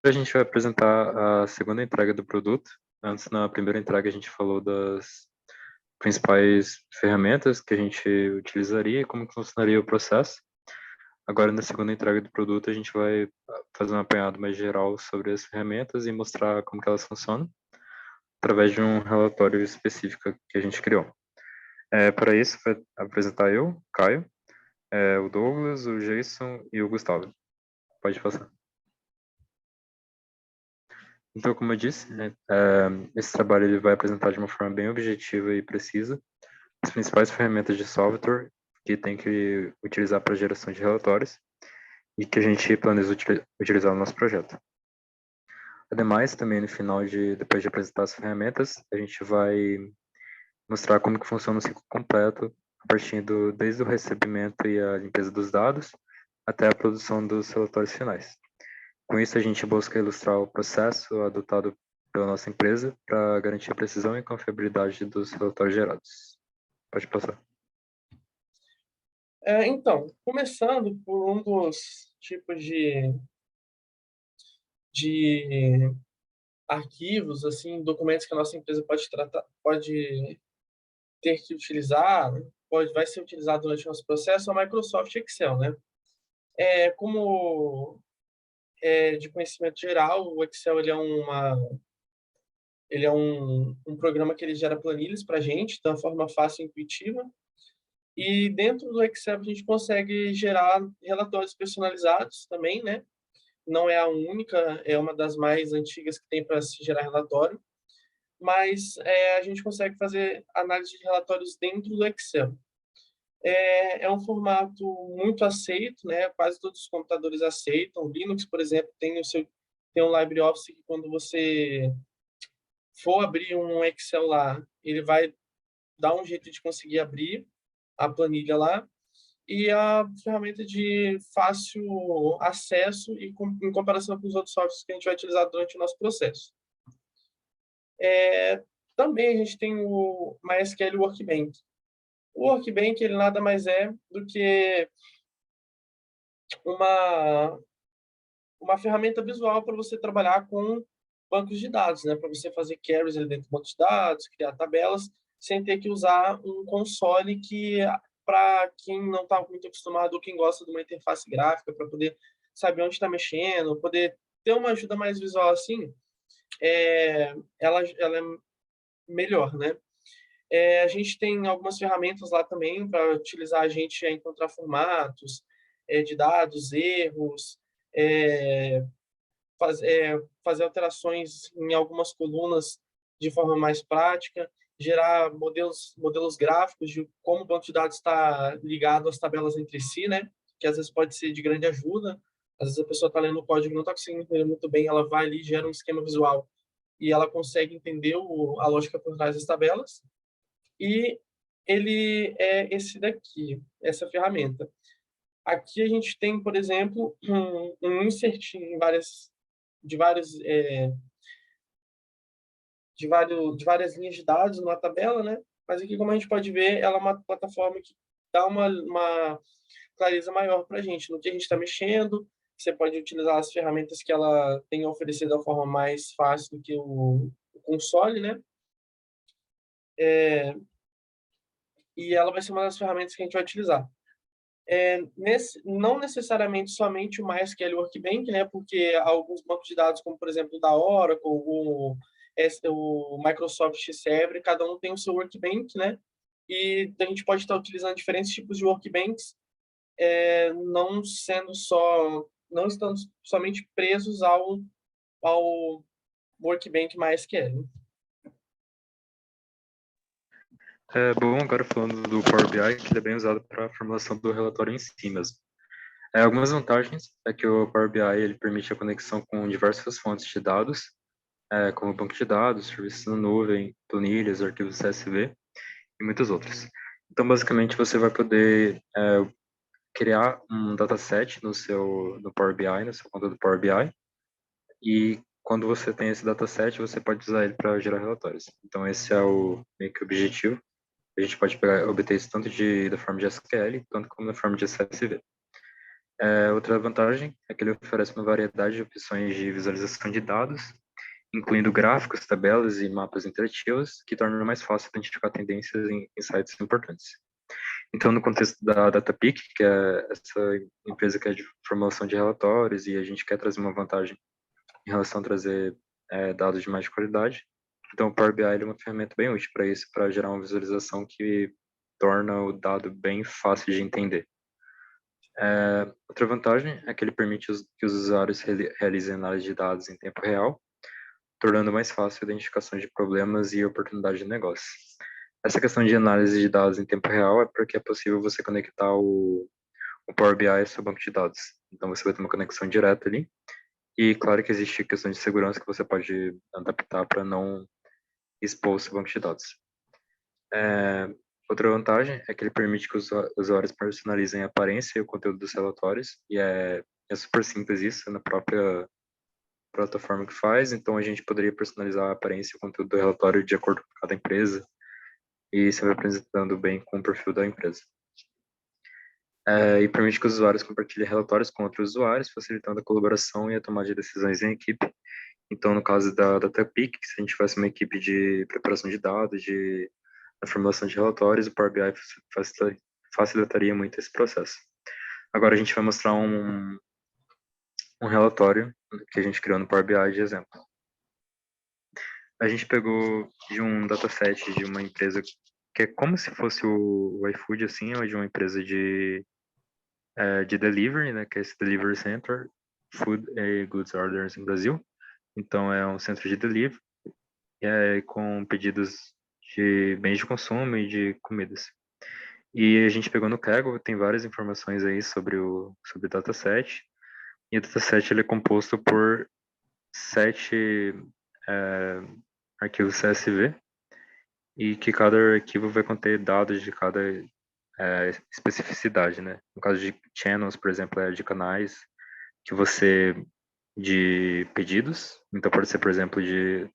A gente vai apresentar a segunda entrega do produto. Antes, na primeira entrega, a gente falou das principais ferramentas que a gente utilizaria e como que funcionaria o processo. Agora, na segunda entrega do produto, a gente vai fazer um apanhado mais geral sobre as ferramentas e mostrar como que elas funcionam através de um relatório específico que a gente criou. Para isso, vai apresentar eu, Caio, o Douglas, o Jason e o Gustavo. Pode passar. Então, como eu disse, esse trabalho ele vai apresentar de uma forma bem objetiva e precisa as principais ferramentas de software que tem que utilizar para geração de relatórios e que a gente planeja utilizar no nosso projeto. Ademais, também no final, depois de apresentar as ferramentas, a gente vai mostrar como que funciona o ciclo completo, partindo desde o recebimento e a limpeza dos dados até a produção dos relatórios finais. Com isso, a gente busca ilustrar o processo adotado pela nossa empresa para garantir a precisão e confiabilidade dos relatórios gerados. Pode passar. Então, começando por um dos tipos de arquivos, assim, documentos que a nossa empresa pode ter que utilizar, vai ser utilizado durante o nosso processo, é o Microsoft Excel, né? Como de conhecimento geral, o Excel ele é um programa que ele gera planilhas para a gente, de uma forma fácil e intuitiva. E dentro do Excel a gente consegue gerar relatórios personalizados também, né? Não é a única, é uma das mais antigas que tem para se gerar relatório, mas a gente consegue fazer análise de relatórios dentro do Excel. É um formato muito aceito, né? Quase todos os computadores aceitam. O Linux, por exemplo, tem um LibreOffice que quando você for abrir um Excel lá, ele vai dar um jeito de conseguir abrir a planilha lá. E a ferramenta de fácil acesso em comparação com os outros softwares que a gente vai utilizar durante o nosso processo. Também a gente tem o MySQL Workbench. O Workbench ele nada mais é do que uma, uma ferramenta visual para você trabalhar com bancos de dados, né? Para você fazer queries ali dentro do banco de dados, criar tabelas, sem ter que usar um console que, para quem não está muito acostumado ou quem gosta de uma interface gráfica, para poder saber onde está mexendo, poder ter uma ajuda mais visual assim, ela é melhor, né? A gente tem algumas ferramentas lá também para utilizar a gente a encontrar formatos de dados, erros, fazer alterações em algumas colunas de forma mais prática, gerar modelos gráficos de como o banco de dados está ligado às tabelas entre si, né? Que às vezes pode ser de grande ajuda. Às vezes a pessoa está lendo o código e não está conseguindo entender muito bem, ela vai ali, gera um esquema visual e ela consegue entender a lógica por trás das tabelas. E ele é esse daqui, essa ferramenta. Aqui a gente tem, por exemplo, um insert em de vários, de várias linhas de dados numa tabela, né? Mas aqui, como a gente pode ver, ela é uma plataforma que dá uma clareza maior para a gente no que a gente está mexendo. Você pode utilizar as ferramentas que ela tem a oferecer da forma mais fácil do que o console, né? E ela vai ser uma das ferramentas que a gente vai utilizar. Não necessariamente somente o MySQL Workbench, né? Porque alguns bancos de dados, como por exemplo o da Oracle, o Microsoft Server, cada um tem o seu Workbench, né? E a gente pode estar utilizando diferentes tipos de Workbenches, não estando somente presos ao Workbench MySQL. Bom, agora falando do Power BI, que ele é bem usado para a formulação do relatório em si mesmo. Algumas vantagens é que o Power BI ele permite a conexão com diversas fontes de dados, como banco de dados, serviços na nuvem, planilhas, arquivos CSV e muitas outras. Então, basicamente, você vai poder criar um dataset no Power BI, na sua conta do Power BI, e quando você tem esse dataset, você pode usar ele para gerar relatórios. Então, esse é o meio que objetivo. A gente pode obter isso tanto da forma de SQL, tanto como da forma de CSV. Outra vantagem é que ele oferece uma variedade de opções de visualização de dados, incluindo gráficos, tabelas e mapas interativos, que tornam mais fácil identificar tendências em sites importantes. Então, no contexto da DataPeak, que é essa empresa que é de formulação de relatórios, e a gente quer trazer uma vantagem em relação a trazer dados de mais qualidade, então o Power BI é uma ferramenta bem útil para isso, para gerar uma visualização que torna o dado bem fácil de entender. Outra vantagem é que ele permite que os usuários realizem análise de dados em tempo real, tornando mais fácil a identificação de problemas e oportunidades de negócio. Essa questão de análise de dados em tempo real é porque é possível você conectar o Power BI ao seu banco de dados. Então você vai ter uma conexão direta ali. E claro que existe questão de segurança que você pode adaptar para não expor o seu banco de dados. Outra vantagem é que ele permite que os usuários personalizem a aparência e o conteúdo dos relatórios. E é super simples isso, na própria plataforma que faz. Então a gente poderia personalizar a aparência e o conteúdo do relatório de acordo com cada empresa. E isso vai apresentando bem com o perfil da empresa. E permite que os usuários compartilhem relatórios com outros usuários, facilitando a colaboração e a tomada de decisões em equipe. Então, no caso da DataPeak, se a gente tivesse uma equipe de preparação de dados, de formulação de relatórios, o Power BI facilitaria muito esse processo. Agora a gente vai mostrar um relatório que a gente criou no Power BI de exemplo. A gente pegou de um dataset de uma empresa que é como se fosse o iFood, assim, ou de uma empresa de delivery, né, que é esse Delivery Center, Food and Goods Orders em Brasil. Então, é um centro de delivery com pedidos de bens de consumo e de comidas. E a gente pegou no Kaggle, tem várias informações aí sobre o dataset. E o dataset ele é composto por 7 arquivos CSV e que cada arquivo vai conter dados de cada especificidade, né? No caso de channels, por exemplo, é de canais que você de pedidos. Então pode ser, por exemplo, de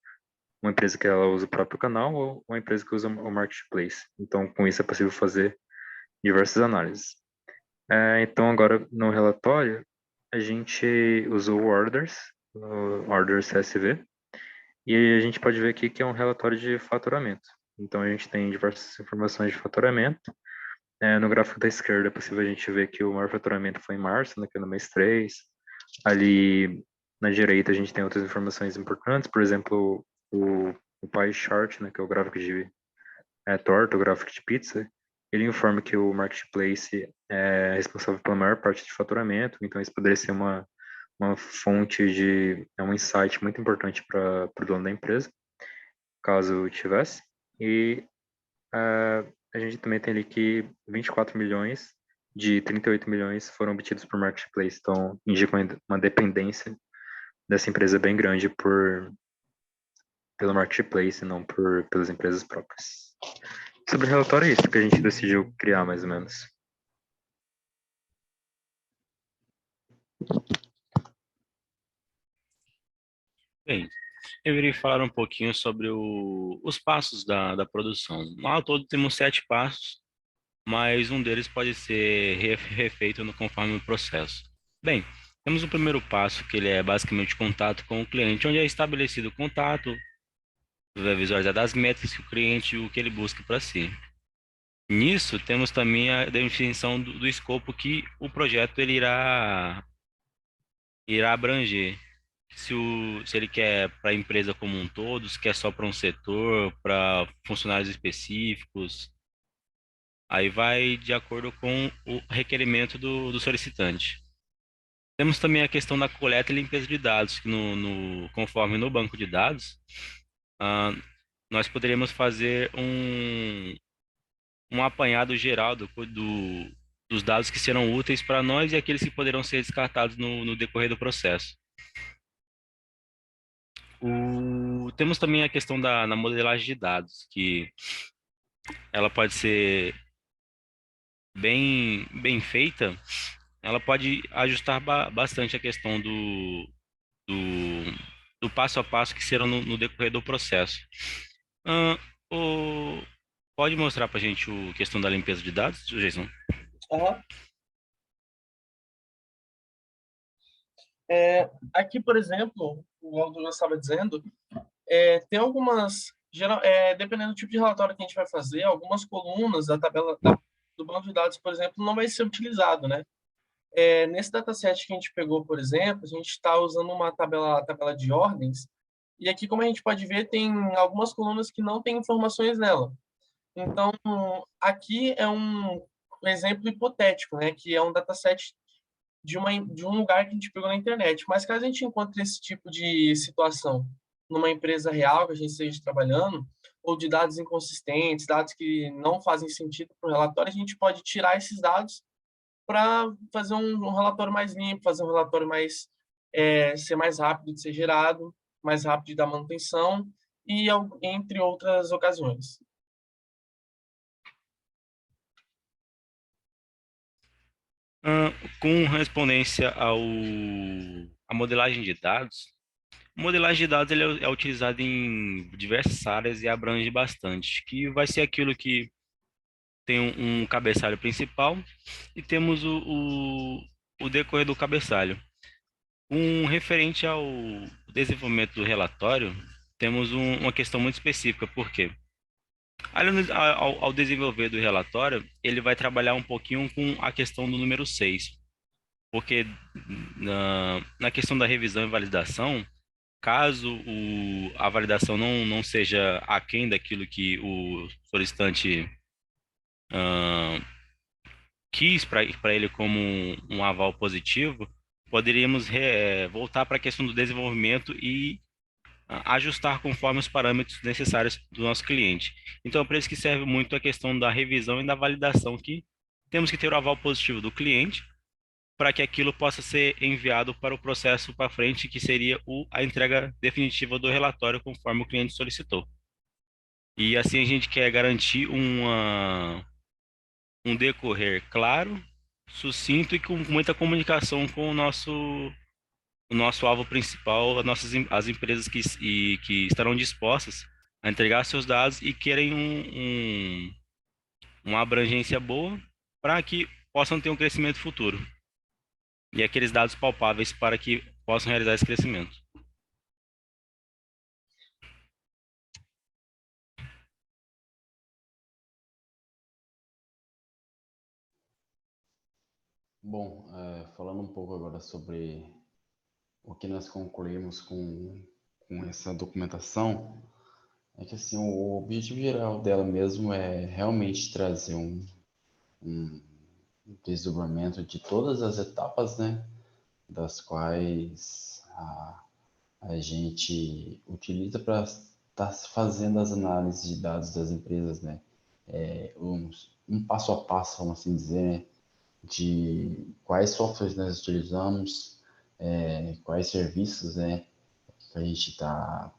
uma empresa que ela usa o próprio canal ou uma empresa que usa o marketplace. Então com isso é possível fazer diversas análises. Então agora no relatório a gente usou o orders CSV, e a gente pode ver aqui que é um relatório de faturamento. Então a gente tem diversas informações de faturamento. No gráfico da esquerda é possível a gente ver que o maior faturamento foi em março, né, que é no mês 3. Ali na direita a gente tem outras informações importantes, por exemplo, o pie chart, né, que é o gráfico de torta, o gráfico de pizza. Ele informa que o marketplace é responsável pela maior parte de faturamento, então isso poderia ser uma fonte um insight muito importante para o dono da empresa, caso tivesse. E a gente também tem ali que 24 milhões de 38 milhões foram obtidos por marketplace, então indica uma dependência dessa empresa bem grande pelo marketplace, não pelas empresas próprias. Sobre o relatório é isso que a gente decidiu criar, mais ou menos. Bem, eu irei falar um pouquinho sobre os passos da produção. No ao todo temos 7 passos, mas um deles pode ser refeito conforme o processo. Bem, temos o primeiro passo, que ele é basicamente contato com o cliente, onde é estabelecido o contato, vai visualizar das métricas que o cliente, o que ele busca para si. Nisso, temos também a definição do escopo que o projeto ele irá abranger. Se ele quer para a empresa como um todo, se quer só para um setor, para funcionários específicos, aí vai de acordo com o requerimento do solicitante. Temos também a questão da coleta e limpeza de dados, que conforme no banco de dados, ah, nós poderíamos fazer um apanhado geral dos dados que serão úteis para nós e aqueles que poderão ser descartados no decorrer do processo. Temos também a questão na modelagem de dados, que ela pode ser bem feita, ela pode ajustar bastante a questão do, do passo a passo que serão no decorrer do processo. Ah, o, pode mostrar para a gente a questão da limpeza de dados, Jason? Aham. Aqui, por exemplo, o Aldo já estava dizendo, tem algumas, dependendo do tipo de relatório que a gente vai fazer, algumas colunas da tabela do banco de dados, por exemplo, não vai ser utilizado, né? Nesse dataset que a gente pegou, por exemplo, a gente está usando uma tabela de ordens, e aqui, como a gente pode ver, tem algumas colunas que não têm informações nela. Então, aqui é um exemplo hipotético, né? Que é um dataset de um lugar que a gente pegou na internet. Mas caso a gente encontre esse tipo de situação numa empresa real que a gente esteja trabalhando, ou de dados inconsistentes, dados que não fazem sentido para o relatório, a gente pode tirar esses dados para fazer um relatório mais limpo, fazer um relatório mais ser mais rápido de ser gerado, mais rápido de dar manutenção e entre outras ocasiões. Com respondência à modelagem de dados, a modelagem de dados ele é utilizado em diversas áreas e abrange bastante, que vai ser aquilo que tem um cabeçalho principal e temos o decorrer do cabeçalho. Referente ao desenvolvimento do relatório, temos uma questão muito específica, por quê? Ao desenvolver do relatório, ele vai trabalhar um pouquinho com a questão do número 6, porque na questão da revisão e validação, caso a validação não seja aquém daquilo que o solicitante ah, quis para ele como um aval positivo, poderíamos voltar para a questão do desenvolvimento e ajustar conforme os parâmetros necessários do nosso cliente. Então, é para isso que serve muito a questão da revisão e da validação, que temos que ter o aval positivo do cliente para que aquilo possa ser enviado para o processo para frente, que seria a entrega definitiva do relatório conforme o cliente solicitou. E assim a gente quer garantir um decorrer claro, sucinto e com muita comunicação com o nosso alvo principal, as empresas que estarão dispostas a entregar seus dados e querem uma abrangência boa para que possam ter um crescimento futuro. E aqueles dados palpáveis para que possam realizar esse crescimento. Bom, falando um pouco agora sobre o que nós concluímos com essa documentação, é que assim, o objetivo geral dela mesmo é realmente trazer um desdobramento de todas as etapas, né, das quais a gente utiliza para estar fazendo as análises de dados das empresas, né, um passo a passo, vamos assim dizer, né, de quais softwares nós utilizamos, quais serviços, né, que a gente tá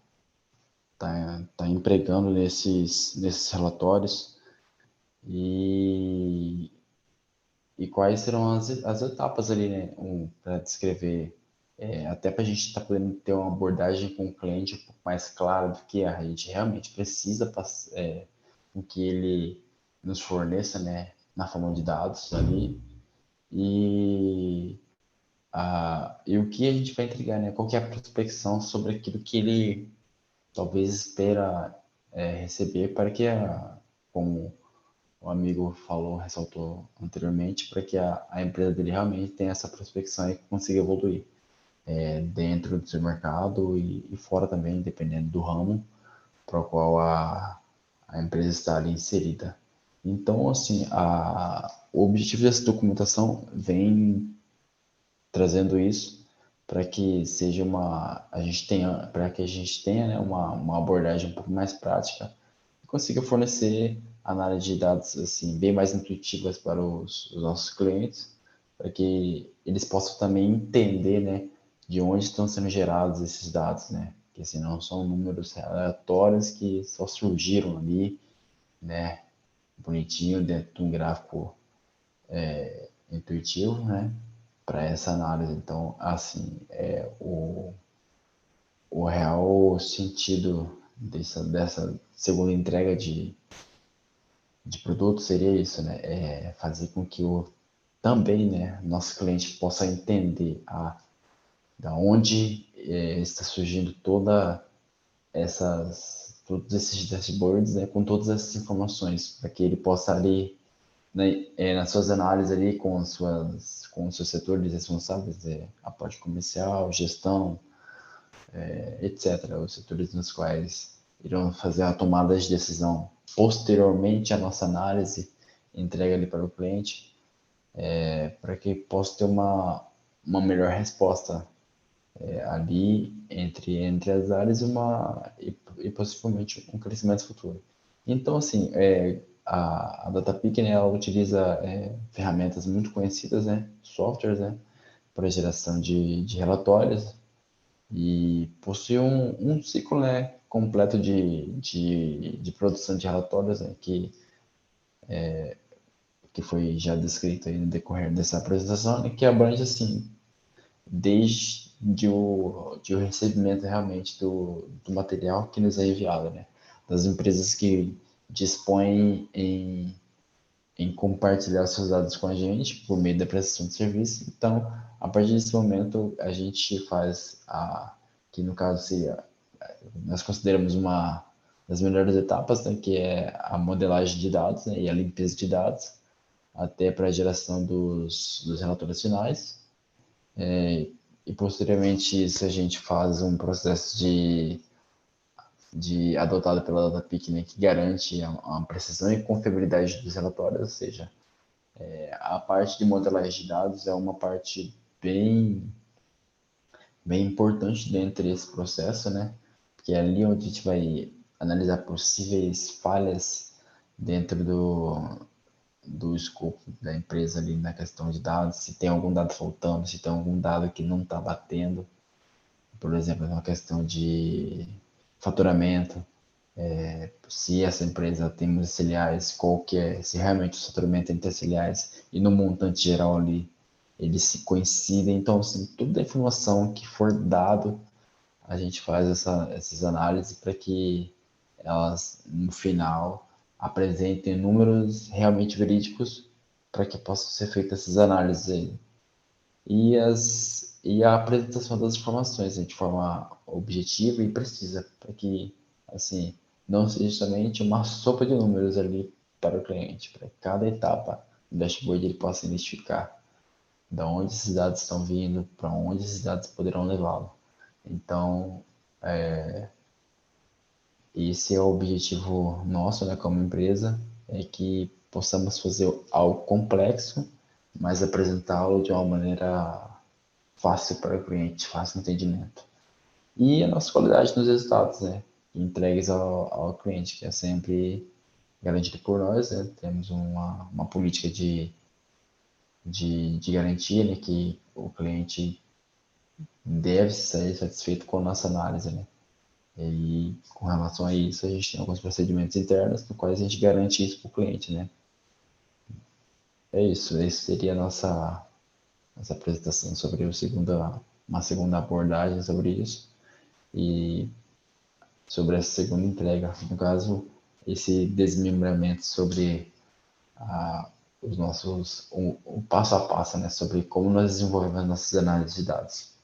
empregando nesses relatórios e, e quais serão as etapas ali, né, para descrever, até para a gente estar podendo ter uma abordagem com o cliente um pouco mais clara do que a gente realmente precisa com que ele nos forneça, né, na forma de dados ali e e o que a gente vai entregar, né? Qual que é a prospecção sobre aquilo que ele talvez espera receber para que, como o amigo falou, ressaltou anteriormente, para que a empresa dele realmente tenha essa prospecção e consiga evoluir dentro do seu mercado e fora também, dependendo do ramo para o qual a empresa está ali inserida. Então, assim, o objetivo dessa documentação vem trazendo isso para que seja para que a gente tenha, né, uma abordagem um pouco mais prática e consiga fornecer análise de dados assim bem mais intuitivas para os nossos clientes, para que eles possam também entender, né, de onde estão sendo gerados esses dados, né, que assim, não são números aleatórios que só surgiram ali, né, bonitinho dentro de um gráfico intuitivo, né, para essa análise. Então, assim, o real sentido dessa segunda entrega de produto seria isso, né? É fazer com que também, né, nosso cliente possa entender da onde está surgindo todos esses dashboards, né, com todas essas informações, para que ele possa ali, né, nas suas análises ali com os seus setores responsáveis, a parte comercial, gestão, etc., os setores nos quais irão fazer a tomada de decisão posteriormente à nossa análise, entrega ali para o cliente, para que possa ter uma melhor resposta ali entre as áreas e possivelmente um crescimento futuro. Então, assim, a DataPeak, né, ela utiliza ferramentas muito conhecidas, né, softwares, né, para geração de relatórios e possui um ciclo, né, completo de produção de relatórios, né, que foi já descrito aí no decorrer dessa apresentação, né, que abrange, assim, desde o recebimento realmente do material que nos é enviado, né? Das empresas que dispõem em compartilhar seus dados com a gente por meio da prestação de serviço. Então, a partir desse momento, a gente faz que no caso seria, nós consideramos uma das melhores etapas, né, que é a modelagem de dados, né, e a limpeza de dados, até para a geração dos relatórios finais. E posteriormente isso a gente faz um processo adotado pela DataPeak, né, que garante a precisão e confiabilidade dos relatórios, ou seja, a parte de modelagem de dados é uma parte bem importante dentro desse processo, né, porque é ali onde a gente vai analisar possíveis falhas dentro do escopo da empresa ali na questão de dados, se tem algum dado faltando, se tem algum dado que não está batendo, por exemplo, uma questão de faturamento, se essa empresa tem muitas filiais, se realmente o faturamento entre as filiais e no montante geral ali, eles se coincidem. Então, assim, toda a informação que for dado, a gente faz essas análises para que elas, no final, apresentem números realmente verídicos para que possam ser feitas essas análises aí. E a apresentação das informações, né, de forma objetiva e precisa, para que, assim, não seja somente uma sopa de números ali para o cliente, para cada etapa do dashboard ele possa identificar de onde esses dados estão vindo, para onde esses dados poderão levá-lo. Então, esse é o objetivo nosso, né, como empresa, é que possamos fazer algo complexo, mas apresentá-lo de uma maneira fácil para o cliente, fácil entendimento. E a nossa qualidade nos resultados, né, entregues ao cliente, que é sempre garantido por nós, né, temos uma política de garantia, né, que o cliente deve sair satisfeito com a nossa análise, né. E com relação a isso, a gente tem alguns procedimentos internos, no quais a gente garante isso para o cliente, né. É isso, essa seria a nossa apresentação sobre uma segunda abordagem sobre isso. E sobre essa segunda entrega, no caso, esse desmembramento sobre o passo a passo, né, sobre como nós desenvolvemos nossas análises de dados.